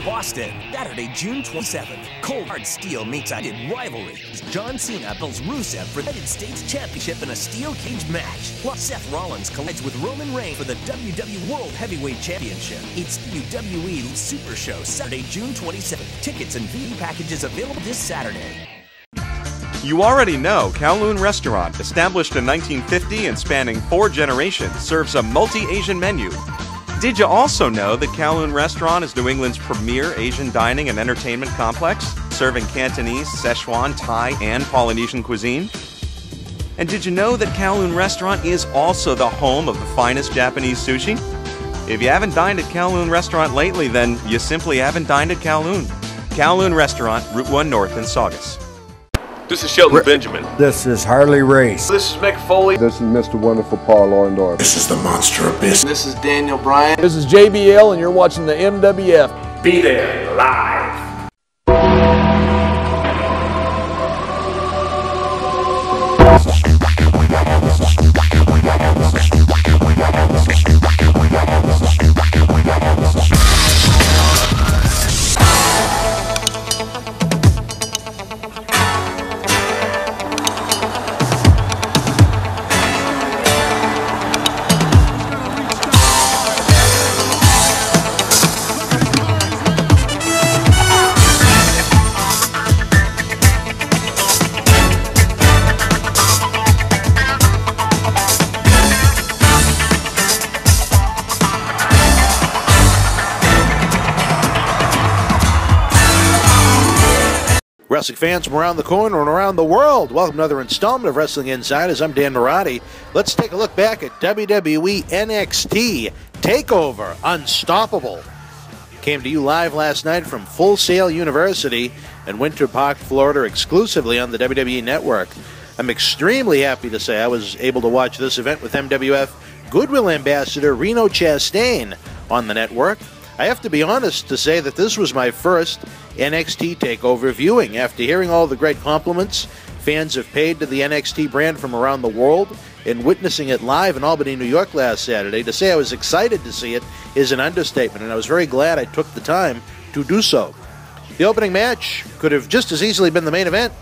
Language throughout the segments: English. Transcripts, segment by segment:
Boston, Saturday, June 27th. Cold Hard Steel meets United Rivalry as John Cena battles Rusev for the United States Championship in a steel cage match. Plus, Seth Rollins collides with Roman Reigns for the WWE World Heavyweight Championship. It's WWE Super Show, Saturday, June 27th. Tickets and VIP packages available this Saturday. You already know Kowloon Restaurant, established in 1950 and spanning 4 generations, serves a multi-Asian menu. Did you also know that Kowloon Restaurant is New England's premier Asian dining and entertainment complex, serving Cantonese, Szechuan, Thai, and Polynesian cuisine? And did you know that Kowloon Restaurant is also the home of the finest Japanese sushi? If you haven't dined at Kowloon Restaurant lately, then you simply haven't dined at Kowloon. Kowloon Restaurant, Route 1 North in Saugus. This is Shelton Benjamin. This is Harley Race. This is Mick Foley. This is Mr. Wonderful Paul Orndorff. This is the Monster Abyss. This is Daniel Bryan. This is JBL, and you're watching the MWF. Be there live. Wrestling fans from around the corner and around the world, welcome to another installment of Wrestling Insiders. I'm Dan Marotti. Let's take a look back at WWE NXT Takeover Unstoppable. Came to you live last night from Full Sail University in Winter Park, Florida, exclusively on the WWE Network. I'm extremely happy to say I was able to watch this event with MWF Goodwill Ambassador Reno Chastain on the network. I have to be honest to say that this was my first NXT Takeover viewing. After hearing all the great compliments fans have paid to the NXT brand from around the world and witnessing it live in Albany, New York last Saturday, to say I was excited to see it is an understatement, and I was very glad I took the time to do so. The opening match could have just as easily been the main event.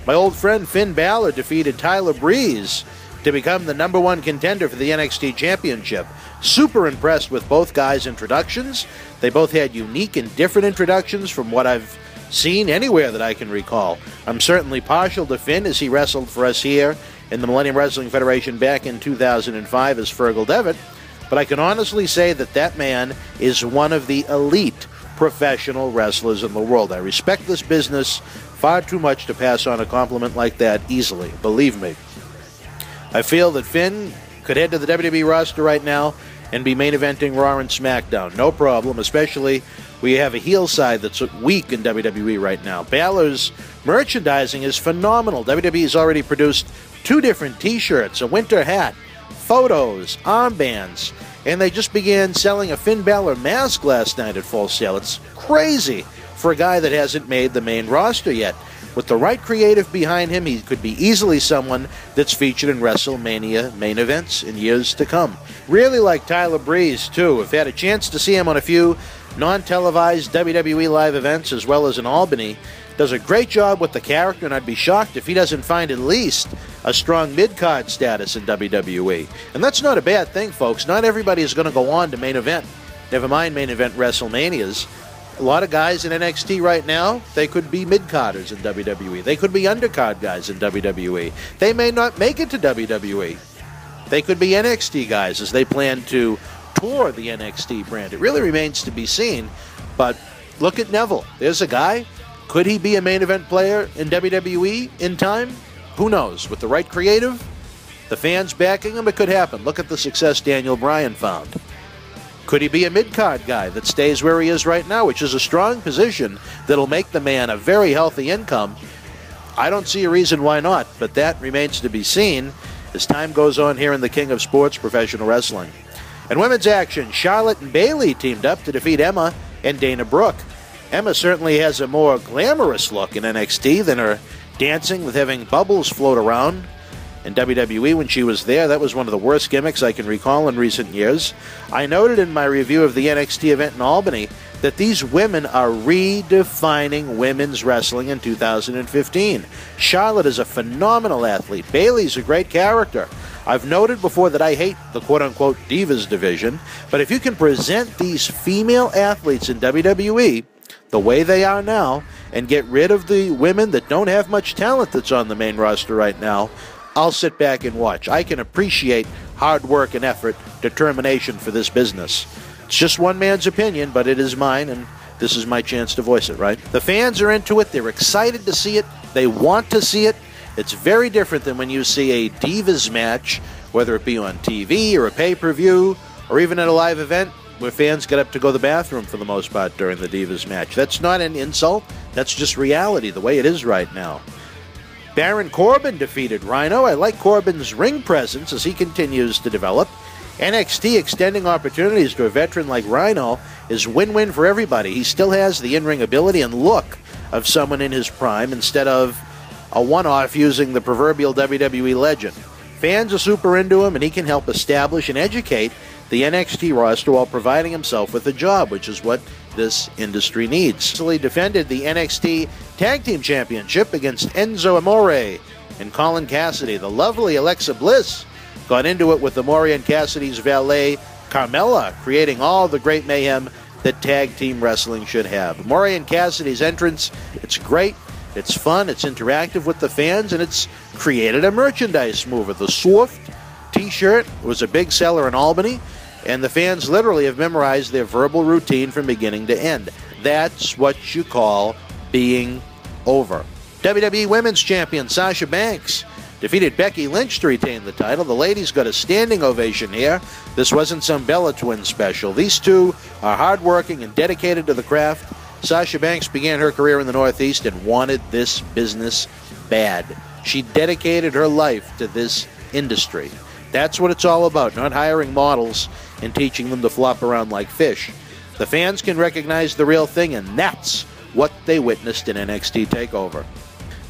My old friend Finn Balor defeated Tyler Breeze to become the #1 contender for the NXT Championship. Super impressed with both guys' introductions. They both had unique and different introductions from what I've seen anywhere that I can recall. I'm certainly partial to Finn as he wrestled for us here in the Millennium Wrestling Federation back in 2005 as Fergal Devitt, but I can honestly say that that man is one of the elite professional wrestlers in the world. I respect this business far too much to pass on a compliment like that easily, believe me. I feel that Finn could head to the WWE roster right now and be main eventing Raw and SmackDown. No problem, especially we have a heel side that's weak in WWE right now. Balor's merchandising is phenomenal. WWE has already produced 2 different t-shirts, a winter hat, photos, armbands, and they just began selling a Finn Balor mask last night at Full Sail. It's crazy for a guy that hasn't made the main roster yet. With the right creative behind him, he could be easily someone that's featured in WrestleMania main events in years to come. Really like Tyler Breeze, too. I've had a chance to see him on a few non-televised WWE live events as well as in Albany. Does a great job with the character, and I'd be shocked if he doesn't find at least a strong mid-card status in WWE. And that's not a bad thing, folks. Not everybody is going to go on to main event. Never mind main event WrestleManias. A lot of guys in NXT right now, they could be mid-carders in WWE. They could be undercard guys in WWE. They may not make it to WWE. They could be NXT guys as they plan to tour the NXT brand. It really remains to be seen, but look at Neville. There's a guy. Could he be a main event player in WWE in time? Who knows? With the right creative, the fans backing him, it could happen. Look at the success Daniel Bryan found. Could he be a mid-card guy that stays where he is right now, which is a strong position that'll make the man a very healthy income? I don't see a reason why not, but that remains to be seen as time goes on here in the King of Sports, professional wrestling. In women's action, Charlotte and Bayley teamed up to defeat Emma and Dana Brooke. Emma certainly has a more glamorous look in NXT than her dancing with having bubbles float around. in WWE when she was there. That was one of the worst gimmicks I can recall in recent years. I noted in my review of the NXT event in Albany that these women are redefining women's wrestling in 2015. Charlotte is a phenomenal athlete. Bayley's a great character. I've noted before that I hate the quote-unquote divas division, but if you can present these female athletes in WWE the way they are now and get rid of the women that don't have much talent that's on the main roster right now, I'll sit back and watch. I can appreciate hard work and effort, determination for this business. It's just one man's opinion, but it is mine, and this is my chance to voice it, right? The fans are into it. They're excited to see it. They want to see it. It's very different than when you see a Divas match, whether it be on TV or a pay-per-view or even at a live event where fans get up to go to the bathroom for the most part during the Divas match. That's not an insult. That's just reality, the way it is right now. Baron Corbin defeated Rhino. I like Corbin's ring presence as he continues to develop. NXT extending opportunities to a veteran like Rhino is win-win for everybody. He still has the in-ring ability and look of someone in his prime instead of a one-off using the proverbial WWE legend. Fans are super into him, and he can help establish and educate the NXT roster while providing himself with a job, which is what this industry needs. He defended the NXT Tag Team Championship against Enzo Amore and Colin Cassidy. The lovely Alexa Bliss got into it with Amore and Cassidy's valet, Carmella, creating all the great mayhem that tag team wrestling should have. Amore and Cassidy's entrance, it's great. It's fun, it's interactive with the fans, and it's created a merchandise mover. The Swift t-shirt was a big seller in Albany, and the fans literally have memorized their verbal routine from beginning to end. That's what you call being over. WWE Women's Champion Sasha Banks defeated Becky Lynch to retain the title. The ladies got a standing ovation here. This wasn't some Bella Twins special. These two are hardworking and dedicated to the craft. Sasha Banks began her career in the Northeast and wanted this business bad. She dedicated her life to this industry. That's what it's all about, not hiring models and teaching them to flop around like fish. The fans can recognize the real thing, and that's what they witnessed in NXT Takeover.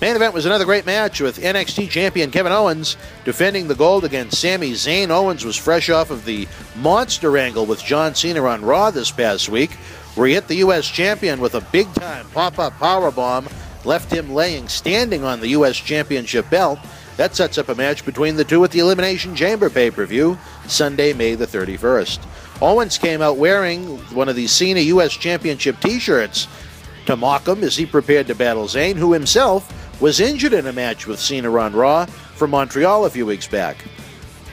Main event was another great match with NXT champion Kevin Owens defending the gold against Sami Zayn. Owens was fresh off of the monster angle with John Cena on Raw this past week, where he hit the U.S. champion with a big-time pop-up powerbomb, left him laying standing on the U.S. Championship belt. That sets up a match between the two at the Elimination Chamber pay-per-view, Sunday, May the 31st. Owens came out wearing one of the Cena U.S. Championship t-shirts to mock him as he prepared to battle Zayn, who himself was injured in a match with Cena on Raw from Montreal a few weeks back.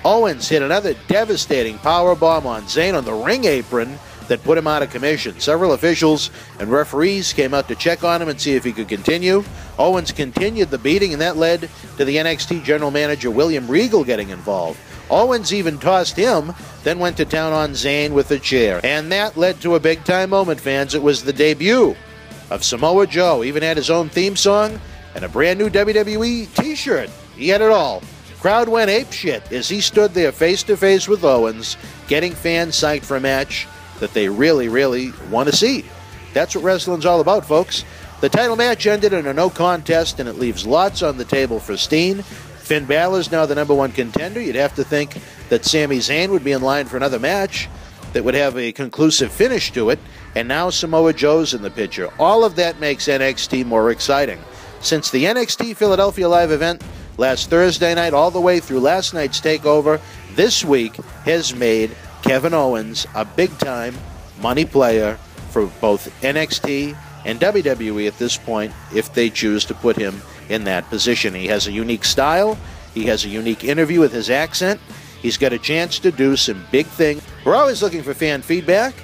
Owens hit another devastating powerbomb on Zayn on the ring apron that put him out of commission. Several officials and referees came out to check on him and see if he could continue. Owens continued the beating, and that led to the NXT general manager William Regal getting involved. Owens even tossed him, then went to town on Zayn with a chair. And that led to a big-time moment, fans. It was the debut of Samoa Joe. Even had his own theme song and a brand new WWE t-shirt. He had it all. Crowd went apeshit as he stood there face-to-face with Owens, getting fans psyched for a match that they really, really want to see. That's what wrestling's all about, folks. The title match ended in a no contest, and it leaves lots on the table for Steen. Finn Balor's now the #1 contender. You'd have to think that Sami Zayn would be in line for another match that would have a conclusive finish to it, and now Samoa Joe's in the picture. All of that makes NXT more exciting. Since the NXT Philadelphia live event last Thursday night all the way through last night's takeover, this week has made Kevin Owens a big-time money player for both NXT and WWE at this point, if they choose to put him in that position. He has a unique style. He has a unique interview with his accent. He's got a chance to do some big things. We're always looking for fan feedback.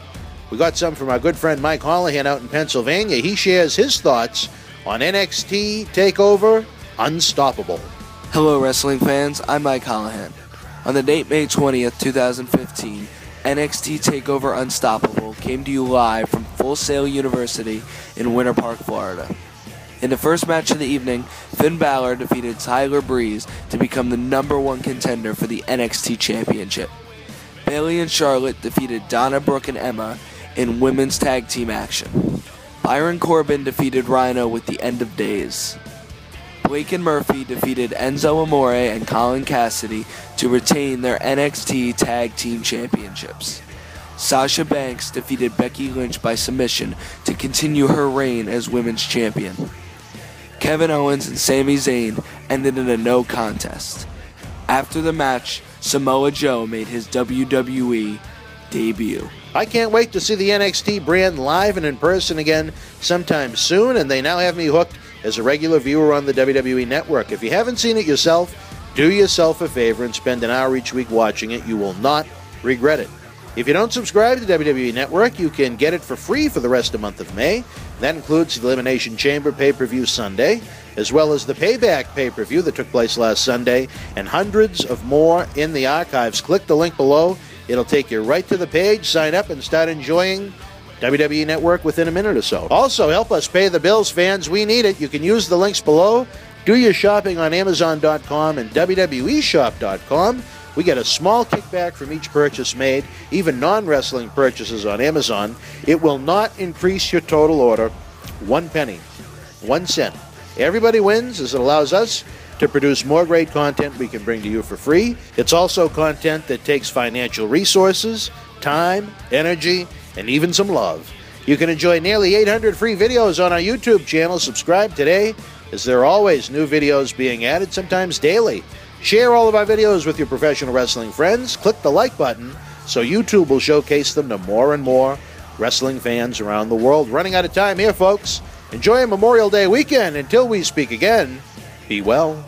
We got some from our good friend Mike Holohan out in Pennsylvania. He shares his thoughts on NXT Takeover Unstoppable. Hello, wrestling fans. I'm Mike Holohan. On the date May 20th, 2015, NXT Takeover Unstoppable came to you live from Full Sail University in Winter Park, Florida. In the first match of the evening, Finn Balor defeated Tyler Breeze to become the #1 contender for the NXT Championship. Bayley and Charlotte defeated Donna Brooke and Emma in women's tag team action. Baron Corbin defeated Rhino with the End of Days. Blake and Murphy defeated Enzo Amore and Colin Cassidy to retain their NXT Tag Team Championships. Sasha Banks defeated Becky Lynch by submission to continue her reign as Women's Champion. Kevin Owens and Sami Zayn ended in a no contest. After the match, Samoa Joe made his WWE debut. I can't wait to see the NXT brand live and in person again sometime soon, and they now have me hooked as a regular viewer on the WWE Network. If you haven't seen it yourself, do yourself a favor and spend an hour each week watching it. You will not regret it. If you don't subscribe to WWE Network, you can get it for free for the rest of the month of May. That includes the Elimination Chamber pay-per-view Sunday, as well as the Payback pay-per-view that took place last Sunday, and hundreds of more in the archives. Click the link below. It'll take you right to the page. Sign up and start enjoying WWE Network within a minute or so. Also, help us pay the bills, fans. We need it. You can use the links below. Do your shopping on Amazon.com and WWEshop.com. We get a small kickback from each purchase made, even non-wrestling purchases on Amazon. It will not increase your total order 1 penny, 1 cent. Everybody wins, as it allows us to produce more great content we can bring to you for free. It's also content that takes financial resources, time, energy, and even some love. You can enjoy nearly 800 free videos on our YouTube channel. Subscribe today, as there are always new videos being added, sometimes daily. Share all of our videos with your professional wrestling friends. Click the like button so YouTube will showcase them to more and more wrestling fans around the world. Running out of time here, folks. Enjoy Memorial Day weekend. Until we speak again, be well.